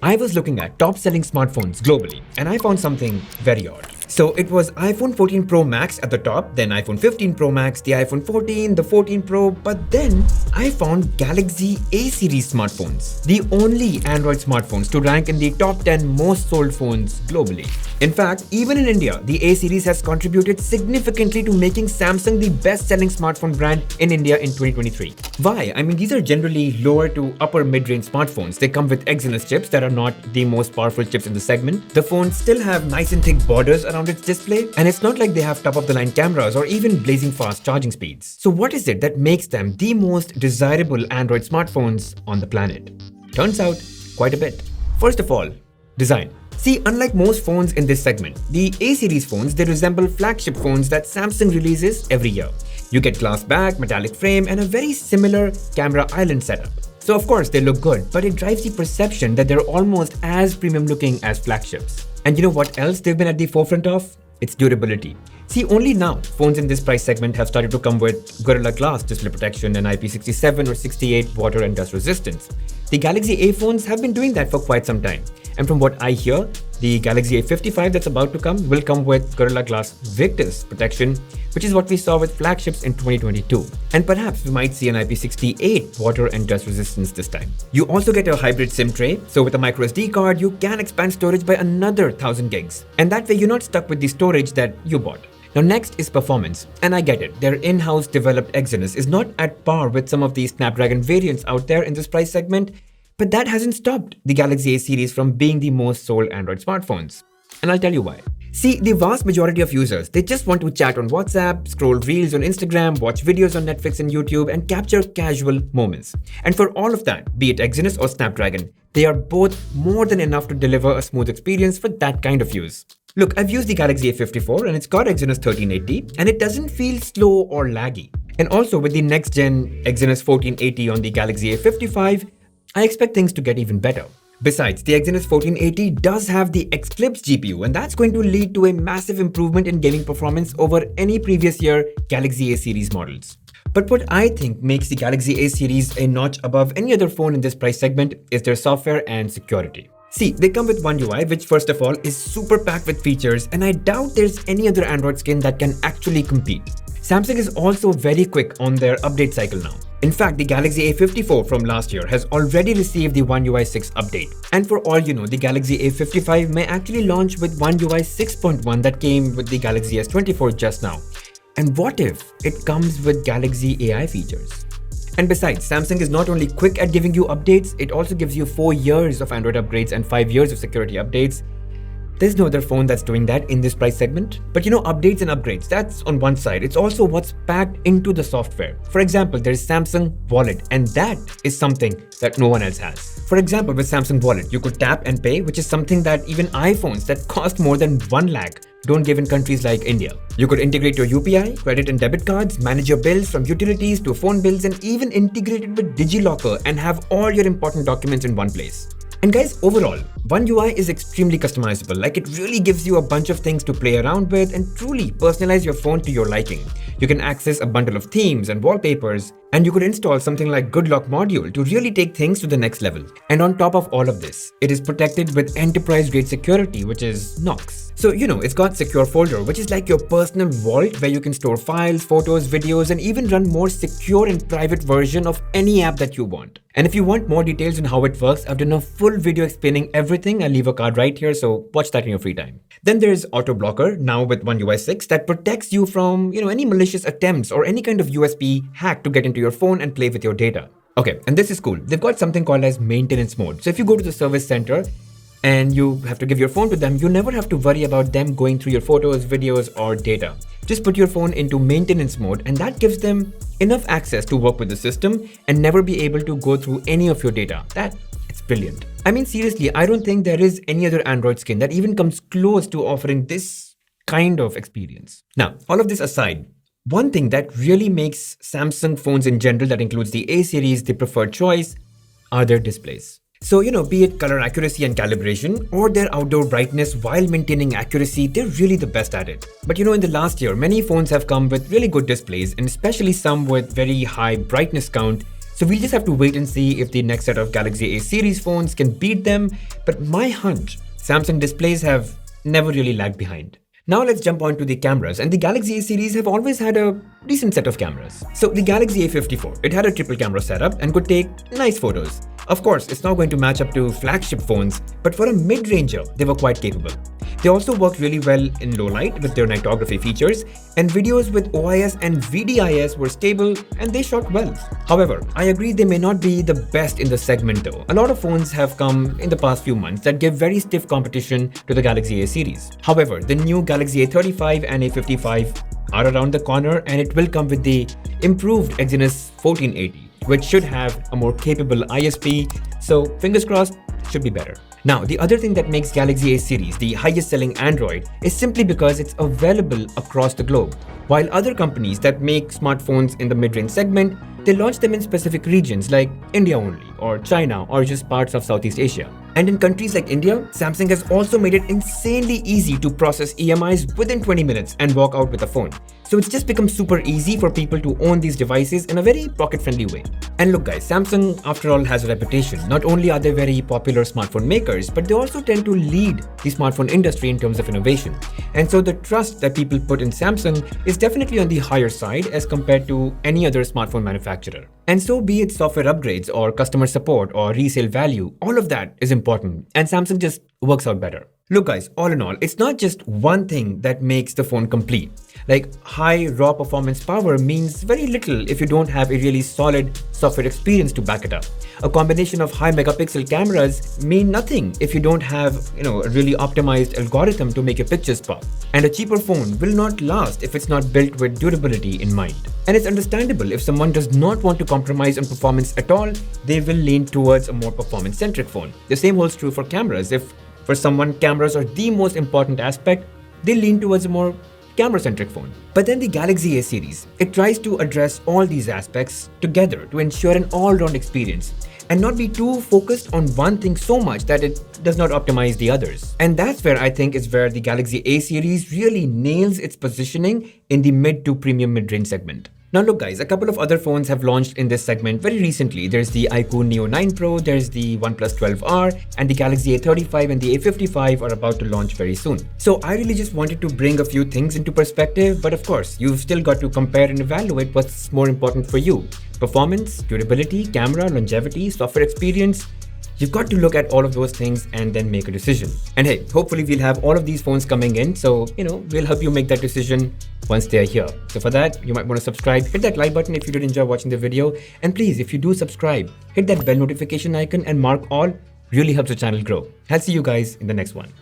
I was looking at top selling smartphones globally and I found something very odd. So it was iPhone 14 Pro Max at the top, then iPhone 15 Pro Max, the iPhone 14, the 14 Pro, but then I found Galaxy A series smartphones, the only Android smartphones to rank in the top 10 most sold phones globally. In fact, even in India, the A series has contributed significantly to making Samsung the best-selling smartphone brand in India in 2023. Why? I mean, these are generally lower to upper mid-range smartphones. They come with Exynos chips that are not the most powerful chips in the segment. The phones still have nice and thick borders around its display, and it's not like they have top-of-the-line cameras or even blazing fast charging speeds. So what is it that makes them the most desirable Android smartphones on the planet? Turns out, quite a bit. First of all, design. See, unlike most phones in this segment, the A series phones, they resemble flagship phones that Samsung releases every year. You get glass back, metallic frame, and a very similar camera island setup. So of course they look good, but it drives the perception that they're almost as premium looking as flagships. And you know what else they've been at the forefront of? Its durability. See, only now, phones in this price segment have started to come with Gorilla Glass display protection and IP67 or 68 water and dust resistance. The Galaxy A phones have been doing that for quite some time. And from what I hear, the Galaxy A55 that's about to come will come with Gorilla Glass Victus protection, which is what we saw with flagships in 2022. And perhaps we might see an IP68 water and dust resistance this time. You also get a hybrid SIM tray, so with a microSD card, you can expand storage by another 1000 gigs. And that way you're not stuck with the storage that you bought. Now next is performance, and I get it, their in-house developed Exynos is not at par with some of the Snapdragon variants out there in this price segment, but that hasn't stopped the Galaxy A series from being the most sold Android smartphones. And I'll tell you why. See, the vast majority of users, they just want to chat on WhatsApp, scroll reels on Instagram, watch videos on Netflix and YouTube, and capture casual moments. And for all of that, be it Exynos or Snapdragon, they are both more than enough to deliver a smooth experience for that kind of use. Look, I've used the Galaxy A54 and it's got Exynos 1380 and it doesn't feel slow or laggy. And also with the next gen Exynos 1480 on the Galaxy A55, I expect things to get even better. Besides, the Exynos 1480 does have the Xclipse GPU and that's going to lead to a massive improvement in gaming performance over any previous year Galaxy A series models. But what I think makes the Galaxy A series a notch above any other phone in this price segment is their software and security. See, they come with One UI, which first of all is super packed with features, and I doubt there's any other Android skin that can actually compete. Samsung is also very quick on their update cycle now. In fact, the Galaxy A54 from last year has already received the One UI 6 update. And for all you know, the Galaxy A55 may actually launch with One UI 6.1 that came with the Galaxy S24 just now. And what if it comes with Galaxy AI features? And besides, Samsung is not only quick at giving you updates, it also gives you 4 years of Android upgrades and 5 years of security updates. There's no other phone that's doing that in this price segment. But you know, updates and upgrades, that's on one side. It's also what's packed into the software. For example, there's Samsung Wallet, and that is something that no one else has. For example, with Samsung Wallet, you could tap and pay, which is something that even iPhones that cost more than 1 lakh don't give in countries like India. You could integrate your UPI, credit and debit cards, manage your bills from utilities to phone bills, and even integrate it with DigiLocker and have all your important documents in one place. And guys, overall, One UI is extremely customizable. Like, it really gives you a bunch of things to play around with and truly personalize your phone to your liking. You can access a bundle of themes and wallpapers, and you could install something like GoodLock module to really take things to the next level. And on top of all of this, it is protected with enterprise-grade security, which is Knox. So, you know, it's got Secure Folder, which is like your personal vault where you can store files, photos, videos, and even run more secure and private version of any app that you want. And if you want more details on how it works, I've done a full video explaining everything. I'll leave a card right here, so watch that in your free time. Then there's Auto Blocker, now with One UI 6, that protects you from, any malicious attempts or any kind of USB hack to get into your phone and play with your data. Okay, and this is cool. They've got something called as maintenance mode. So if you go to the service center and you have to give your phone to them, you never have to worry about them going through your photos, videos, or data. Just put your phone into maintenance mode and that gives them enough access to work with the system and never be able to go through any of your data. It's brilliant. I mean, seriously, I don't think there is any other Android skin that even comes close to offering this kind of experience. Now, all of this aside, one thing that really makes Samsung phones in general, that includes the A series, the preferred choice, are their displays. So, be it color accuracy and calibration or their outdoor brightness while maintaining accuracy, they're really the best at it. But in the last year, many phones have come with really good displays, and especially some with very high brightness count. So we'll just have to wait and see if the next set of Galaxy A series phones can beat them, but my hunch, Samsung displays have never really lagged behind. Now let's jump on to the cameras, and the Galaxy A series have always had a decent set of cameras. So the Galaxy A54, it had a triple camera setup and could take nice photos. Of course, it's not going to match up to flagship phones, but for a mid-ranger, they were quite capable. They also worked really well in low light with their nightography features, and videos with OIS and VDIS were stable and they shot well. However, I agree they may not be the best in the segment though. A lot of phones have come in the past few months that give very stiff competition to the Galaxy A series. However, the new Galaxy A35 and A55 are around the corner, and it will come with the improved Exynos 1480, which should have a more capable ISP, so fingers crossed, should be better. Now, the other thing that makes Galaxy A series the highest selling Android is simply because it's available across the globe. While other companies that make smartphones in the mid-range segment, they launch them in specific regions like India only, or China, or just parts of Southeast Asia. And in countries like India, Samsung has also made it insanely easy to process EMIs within 20 minutes and walk out with a phone. So it's just become super easy for people to own these devices in a very pocket-friendly way. And look guys, Samsung after all has a reputation. Not only are they very popular smartphone makers, but they also tend to lead the smartphone industry in terms of innovation. And so the trust that people put in Samsung is definitely on the higher side as compared to any other smartphone manufacturer. And so be it software upgrades or customer support or resale value, all of that is important, and Samsung just works out better. Look guys, all in all, it's not just one thing that makes the phone complete. Like high raw performance power means very little if you don't have a really solid software experience to back it up. A combination of high megapixel cameras mean nothing if you don't have, a really optimized algorithm to make your pictures pop. And a cheaper phone will not last if it's not built with durability in mind. And it's understandable if someone does not want to compromise on performance at all, they will lean towards a more performance-centric phone. The same holds true for cameras. If for someone cameras are the most important aspect, they lean towards a more camera-centric phone. But then the Galaxy A series, it tries to address all these aspects together to ensure an all-round experience and not be too focused on one thing so much that it does not optimize the others. And that's where I think is where the Galaxy A series really nails its positioning in the mid to premium mid-range segment. Now look guys, a couple of other phones have launched in this segment very recently. There's the iQOO Neo 9 Pro, there's the OnePlus 12R, and the Galaxy A35 and the A55 are about to launch very soon. So I really just wanted to bring a few things into perspective, but of course, you've still got to compare and evaluate what's more important for you. Performance, durability, camera, longevity, software experience. You've got to look at all of those things and then make a decision. And hey, hopefully we'll have all of these phones coming in, so we'll help you make that decision once they're here. So for that, you might want to subscribe, hit that like button if you did enjoy watching the video, and please, if you do subscribe, hit that bell notification icon and mark all, really helps the channel grow. I'll see you guys in the next one.